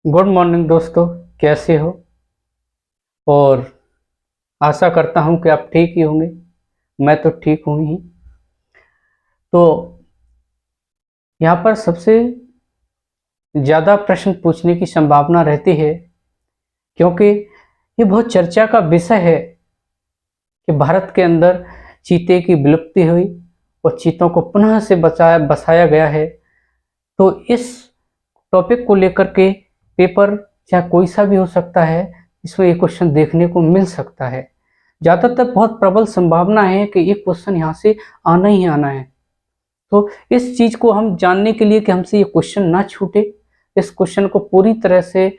Good morning दोस्तों, कैसे हो? और आशा करता हूँ कि आप ठीक ही होंगे। मैं तो ठीक हूँ ही। तो यहाँ पर सबसे ज़्यादा प्रश्न पूछने की संभावना रहती है, क्योंकि ये बहुत चर्चा का विषय है कि भारत के अंदर चीते की विलुप्ति हुई और चीतों को पुनः से बसाया गया है। तो इस टॉपिक को लेकर के पेपर चाहे कोई सा भी हो सकता है, इसमें ये क्वेश्चन देखने को मिल सकता है। ज़्यादातर बहुत प्रबल संभावना है कि ये क्वेश्चन यहाँ से आना ही आना है। तो इस चीज़ को हम जानने के लिए कि हमसे ये क्वेश्चन ना छूटे, इस क्वेश्चन को पूरी तरह से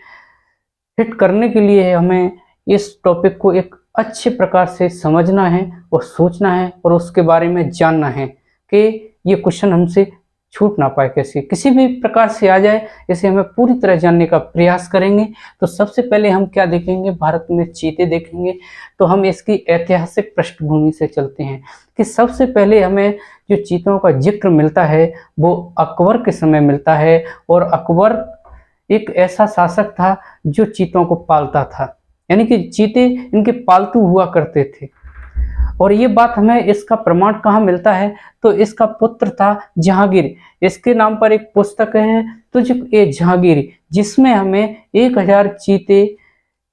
हिट करने के लिए हमें इस टॉपिक को एक अच्छे प्रकार से समझना है और सोचना है और उसके बारे में जानना है कि ये क्वेश्चन हमसे छूट ना पाए। कैसे किसी भी प्रकार से आ जाए, इसे हमें पूरी तरह जानने का प्रयास करेंगे। तो सबसे पहले हम क्या देखेंगे? भारत में चीते देखेंगे। तो हम इसकी ऐतिहासिक पृष्ठभूमि से चलते हैं कि सबसे पहले हमें जो चीतों का जिक्र मिलता है वो अकबर के समय मिलता है। और अकबर एक ऐसा शासक था जो चीतों को पालता था, यानी कि चीते इनके पालतू हुआ करते थे। और ये बात हमें इसका प्रमाण कहाँ मिलता है? तो इसका पुत्र था जहांगीर। इसके नाम पर एक पुस्तक है तुझ ए जहांगीर, जिसमें हमें 1000 चीते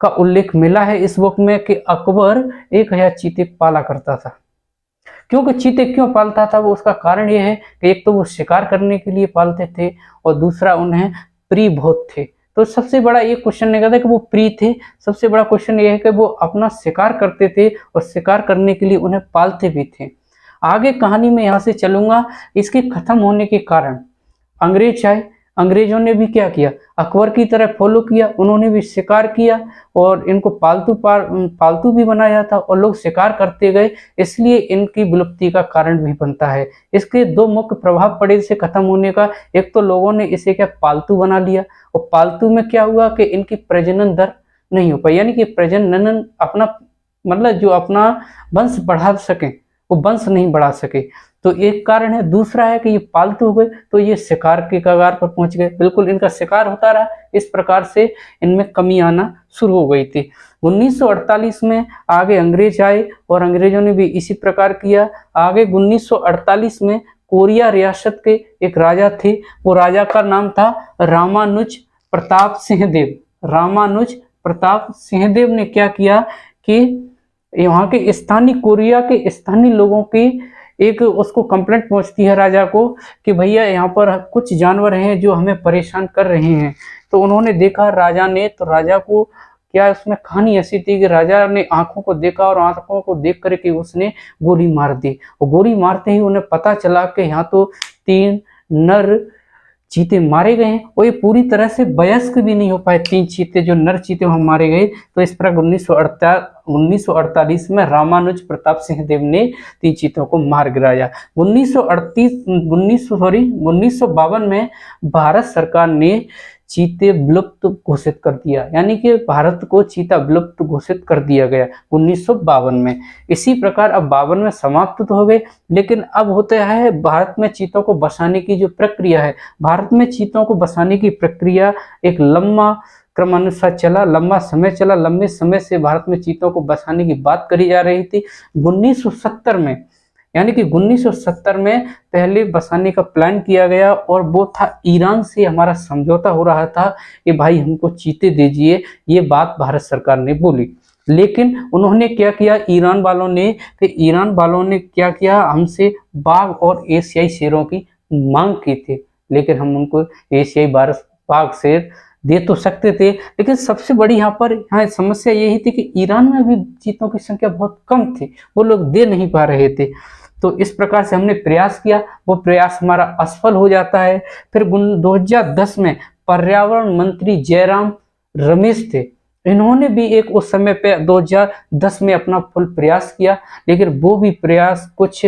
का उल्लेख मिला है इस बुक में कि अकबर 1000 चीते पाला करता था। क्योंकि चीते क्यों पालता था, वो उसका कारण ये है कि एक तो वो शिकार करने के लिए पालते थे और दूसरा उन्हें प्रिय बहुत थे। तो सबसे बड़ा ये क्वेश्चन निकलता है कि वो प्रिय थे। सबसे बड़ा क्वेश्चन ये है कि वो अपना शिकार करते थे और शिकार करने के लिए उन्हें पालते भी थे। आगे कहानी में यहाँ से चलूंगा। इसके खत्म होने के कारण अंग्रेज आए। अंग्रेजों ने भी क्या किया? अकबर की तरह फॉलो किया। उन्होंने भी शिकार किया और इनको पालतू भी बनाया था और लोग शिकार करते गए, इसलिए इनकी विलुप्ति का कारण भी बनता है। इसके दो मुख्य प्रभाव पड़े इसे खत्म होने का। एक तो लोगों ने इसे क्या पालतू बना लिया, और पालतू में क्या हुआ कि इनकी प्रजनन दर नहीं हो पाई, यानी कि प्रजनन अपना मतलब जो अपना वंश बढ़ा सके वो वंश नहीं बढ़ा सके। तो एक कारण है। दूसरा है कि ये पालतू हो गए तो ये शिकार के कगार पर पहुंच गए, बिल्कुल इनका शिकार होता रहा। इस प्रकार से इनमें कमी आना शुरू हो गई थी। 1948 में आगे अंग्रेज आए और अंग्रेजों ने भी इसी प्रकार किया। आगे 1948 में कोरिया रियासत के एक राजा थे। वो राजा का नाम था रामानुज प्रताप सिंहदेव। रामानुज प्रताप सिंहदेव ने क्या किया कि यहाँ के स्थानीय कोरिया के स्थानीय लोगों की एक उसको कंप्लेंट पहुंचती है राजा को कि भैया यहाँ पर कुछ जानवर हैं जो हमें परेशान कर रहे हैं। तो उन्होंने देखा राजा ने, तो राजा को क्या उसमें कहानी ऐसी थी कि राजा ने आंखों को देखा और आंखों को देख करके उसने गोली मार दी। और गोली मारते ही उन्हें पता चला कि यहाँ तो 3 नर चीते मारे गए हैं और ये पूरी तरह से वयस्क भी नहीं हो पाए। 3 चीते जो नर चीते वहां मारे गए। तो इस प्रकार 1948 में रामानुज प्रताप सिंह देव ने 3 चीतों को मार गिराया। 1952 में भारत सरकार ने चीते विलुप्त घोषित कर दिया, यानी कि भारत को चीता विलुप्त घोषित कर दिया गया 1952 में। इसी प्रकार अब 52 में समाप्त तो हो गए, लेकिन अब होता है भारत में चीतों को बसाने की जो प्रक्रिया है, भारत में चीतों को बसाने की प्रक्रिया एक लंबा क्रमानुसार चला, लंबा समय चला। लंबे समय से भारत में चीतों को बसाने की बात करी जा रही थी। 1970 में, यानी कि 1970 में पहले बसाने का प्लान किया गया और वो था ईरान से हमारा समझौता हो रहा था कि भाई हमको चीते दीजिए, ये बात भारत सरकार ने बोली। लेकिन उन्होंने क्या किया ईरान वालों ने, कि ईरान वालों ने क्या किया, हमसे बाघ और एशियाई शेरों की मांग की थी। लेकिन हम उनको एशियाई बाघ शेर दे तो सकते थे, लेकिन सबसे बड़ी यहाँ समस्या यही थी कि ईरान में भी चीतों की संख्या बहुत कम थी, वो लोग दे नहीं पा रहे थे। तो इस प्रकार से हमने प्रयास किया, वो प्रयास हमारा असफल हो जाता है। फिर 2010 में पर्यावरण मंत्री जयराम रमेश थे। इन्होंने भी एक उस समय पे 2010 में अपना फुल प्रयास किया, लेकिन वो भी प्रयास कुछ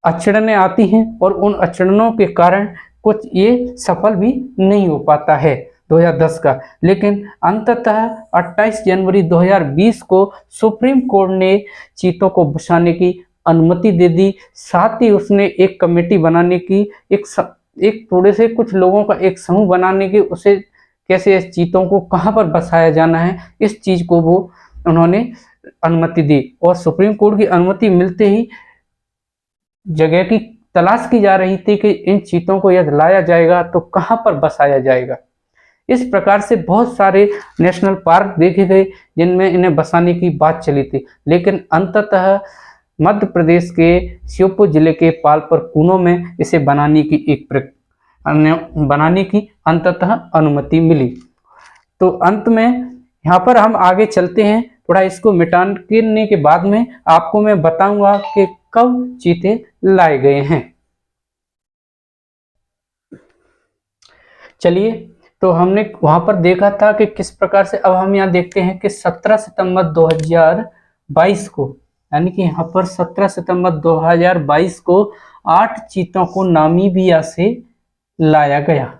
अड़चनें आती हैं और उन अड़चनों के कारण कुछ ये सफल भी नहीं हो पाता है 2010 का। लेकिन अंततः 28 जनवरी 2020 को सुप्रीम कोर्ट ने चीतों को बचाने की अनुमति दे दी। साथ ही उसने एक कमेटी बनाने की, एक थोड़े से कुछ लोगों का एक समूह बनाने की उसे कैसे इस चीतों को कहाँ पर बसाया जाना है, इस चीज को वो उन्होंने अनुमति दी। और सुप्रीम कोर्ट की अनुमति मिलते ही जगह की तलाश की जा रही थी कि इन चीतों को यदि लाया जाएगा तो कहाँ पर बसाया जाएगा। इस प्रकार से बहुत सारे नेशनल पार्क देखे गए जिनमें इन्हें बसाने की बात चली थी, लेकिन अंततः मध्य प्रदेश के श्योपुर जिले के पालपर कूनो में इसे बनाने की अंततः अनुमति मिली। तो अंत में यहाँ पर हम आगे चलते हैं, थोड़ा इसको मिटाने के बाद में आपको मैं बताऊंगा कि कब चीते लाए गए हैं। चलिए, तो हमने वहां पर देखा था कि किस प्रकार से, अब हम यहाँ देखते हैं कि 17 सितंबर 2022 को, यानी कि यहाँ पर 17 सितंबर 2022 को 8 चीतों को नामीबिया से लाया गया।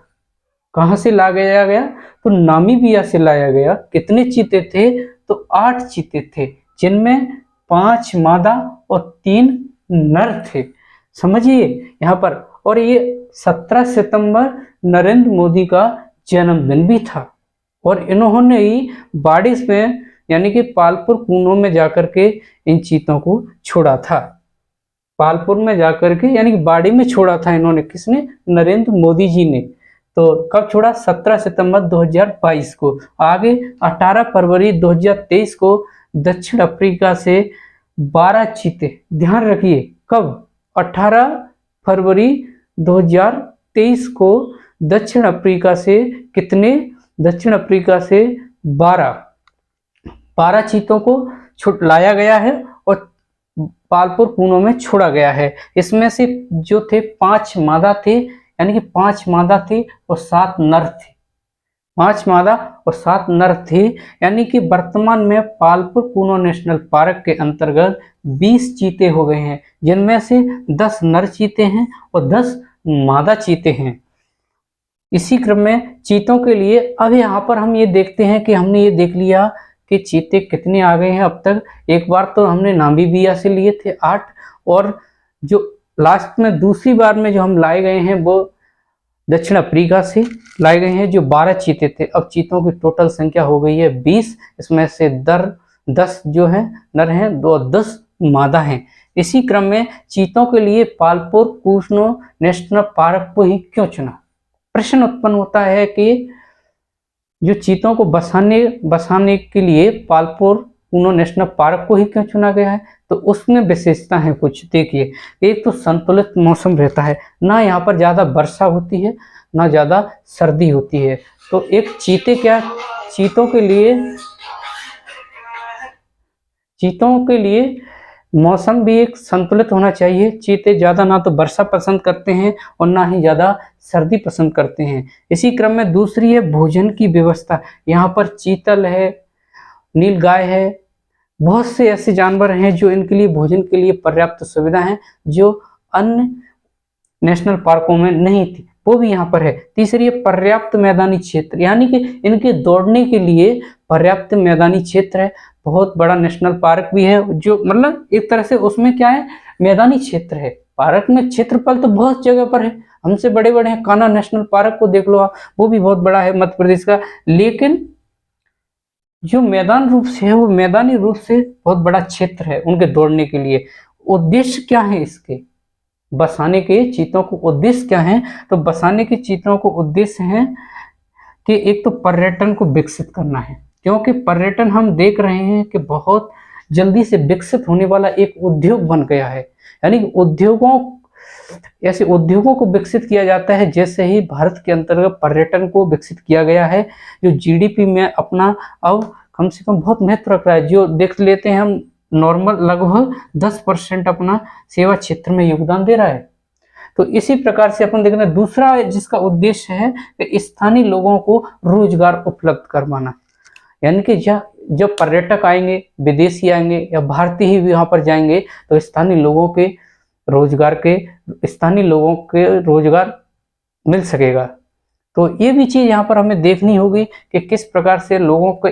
कहाँ से लाया गया? तो नामीबिया से लाया गया। कितने चीते थे? तो 8 चीते थे, जिनमें 5 मादा और 3 नर थे। समझिए यहाँ पर। और ये 17 सितंबर नरेंद्र मोदी का जन्मदिन भी था, और इन्होंने ही बाड़िस में यानी कि पालपुर कूनो में जाकर के इन चीतों को छोड़ा था। पालपुर में जाकर के यानी कि बाड़ी में छोड़ा था इन्होंने। किसने? नरेंद्र मोदी जी ने। तो कब छोड़ा? 17 सितंबर 2022 को। आगे 18 फरवरी 2023 को दक्षिण अफ्रीका से 12 चीते, ध्यान रखिए कब, 18 फरवरी 2023 को दक्षिण अफ्रीका से कितने? दक्षिण अफ्रीका से 12 चीतों को लाया गया है और पालपुर कूनो में छोड़ा गया है। इसमें से जो थे 5 मादा थे, यानी कि 5 मादा थे और 7 नर थे। 5 मादा और 7 नर थे, यानी कि वर्तमान में पालपुर कूनो नेशनल पार्क के अंतर्गत 20 चीते हो गए हैं, जिनमें से 10 नर चीते हैं और 10 मादा चीते हैं। इसी क्रम में चीतों के लिए अब यहाँ पर हम ये देखते हैं कि हमने ये देख लिया कि चीते कितने आ गए हैं अब तक। एक बार तो हमने नामीबिया से लिए थे 8, और जो लास्ट में दूसरी बार में जो हम लाए गए हैं वो दक्षिण अफ्रीका से लाए गए हैं, जो 12 चीते थे। अब चीतों की टोटल संख्या हो गई है 20, इसमें से 10 जो है नर हैं, 10 मादा हैं। इसी क्रम में चीतों के लिए पालपुर कूनो नेशनल पार्क को ही क्यों चुना? प्रश्न उत्पन्न होता है कि जो चीतों को बसाने के लिए पालपुर कूनो नेशनल पार्क को ही क्यों चुना गया है? तो उसमें विशेषता है कुछ। देखिए, एक तो संतुलित मौसम रहता है, ना यहाँ पर ज़्यादा वर्षा होती है ना ज़्यादा सर्दी होती है। तो एक चीतों के लिए मौसम भी एक संतुलित होना चाहिए। चीते ज़्यादा ना तो वर्षा पसंद करते हैं और ना ही ज़्यादा सर्दी पसंद करते हैं। इसी क्रम में दूसरी है भोजन की व्यवस्था। यहाँ पर चीतल है, नीलगाय है, बहुत से ऐसे जानवर हैं जो इनके लिए भोजन के लिए पर्याप्त सुविधा है, जो अन्य नेशनल पार्कों में नहीं थी, वो भी यहाँ पर है। तीसरी है पर्याप्त मैदानी क्षेत्र, यानी कि इनके दौड़ने के लिए पर्याप्त मैदानी क्षेत्र है। बहुत बड़ा नेशनल पार्क भी है, जो मतलब एक तरह से उसमें क्या है, मैदानी क्षेत्र है। पार्क में क्षेत्रफल तो बहुत जगह पर है, हमसे बड़े बड़े हैं। कान्हा नेशनल पार्क को देख लो आप, वो भी बहुत बड़ा है मध्य प्रदेश का, लेकिन जो मैदान रूप से है वो मैदानी रूप से बहुत बड़ा क्षेत्र है उनके दौड़ने के लिए। उद्देश्य क्या है इसके बसाने के चीतों को? उद्देश्य क्या है? तो बसाने के चीतों को उद्देश्य है कि एक तो पर्यटन को विकसित करना है, क्योंकि पर्यटन हम देख रहे हैं कि बहुत जल्दी से विकसित होने वाला एक उद्योग बन गया है। यानी ऐसे उद्योगों को विकसित किया जाता है जैसे ही भारत के अंतर्गत पर्यटन को विकसित किया गया है, जो जीडीपी में अपना अब कम से कम बहुत महत्व रख रहा है। जो देख लेते हैं हम, नॉर्मल लगभग 10% अपना सेवा क्षेत्र में योगदान दे रहा है। तो इसी प्रकार से अपन देख रहे हैं दूसरा जिसका उद्देश्य है कि स्थानीय लोगों को रोजगार उपलब्ध करवाना। यानी कि जब पर्यटक आएंगे, विदेशी आएंगे या भारतीय ही वहाँ पर जाएंगे, तो स्थानीय लोगों के रोजगार मिल सकेगा। तो ये भी चीज़ यहाँ पर हमें देखनी होगी कि किस प्रकार से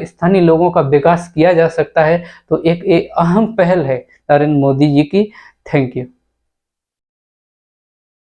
स्थानीय लोगों का विकास किया जा सकता है। तो एक अहम पहल है नरेंद्र मोदी जी की। Thank you.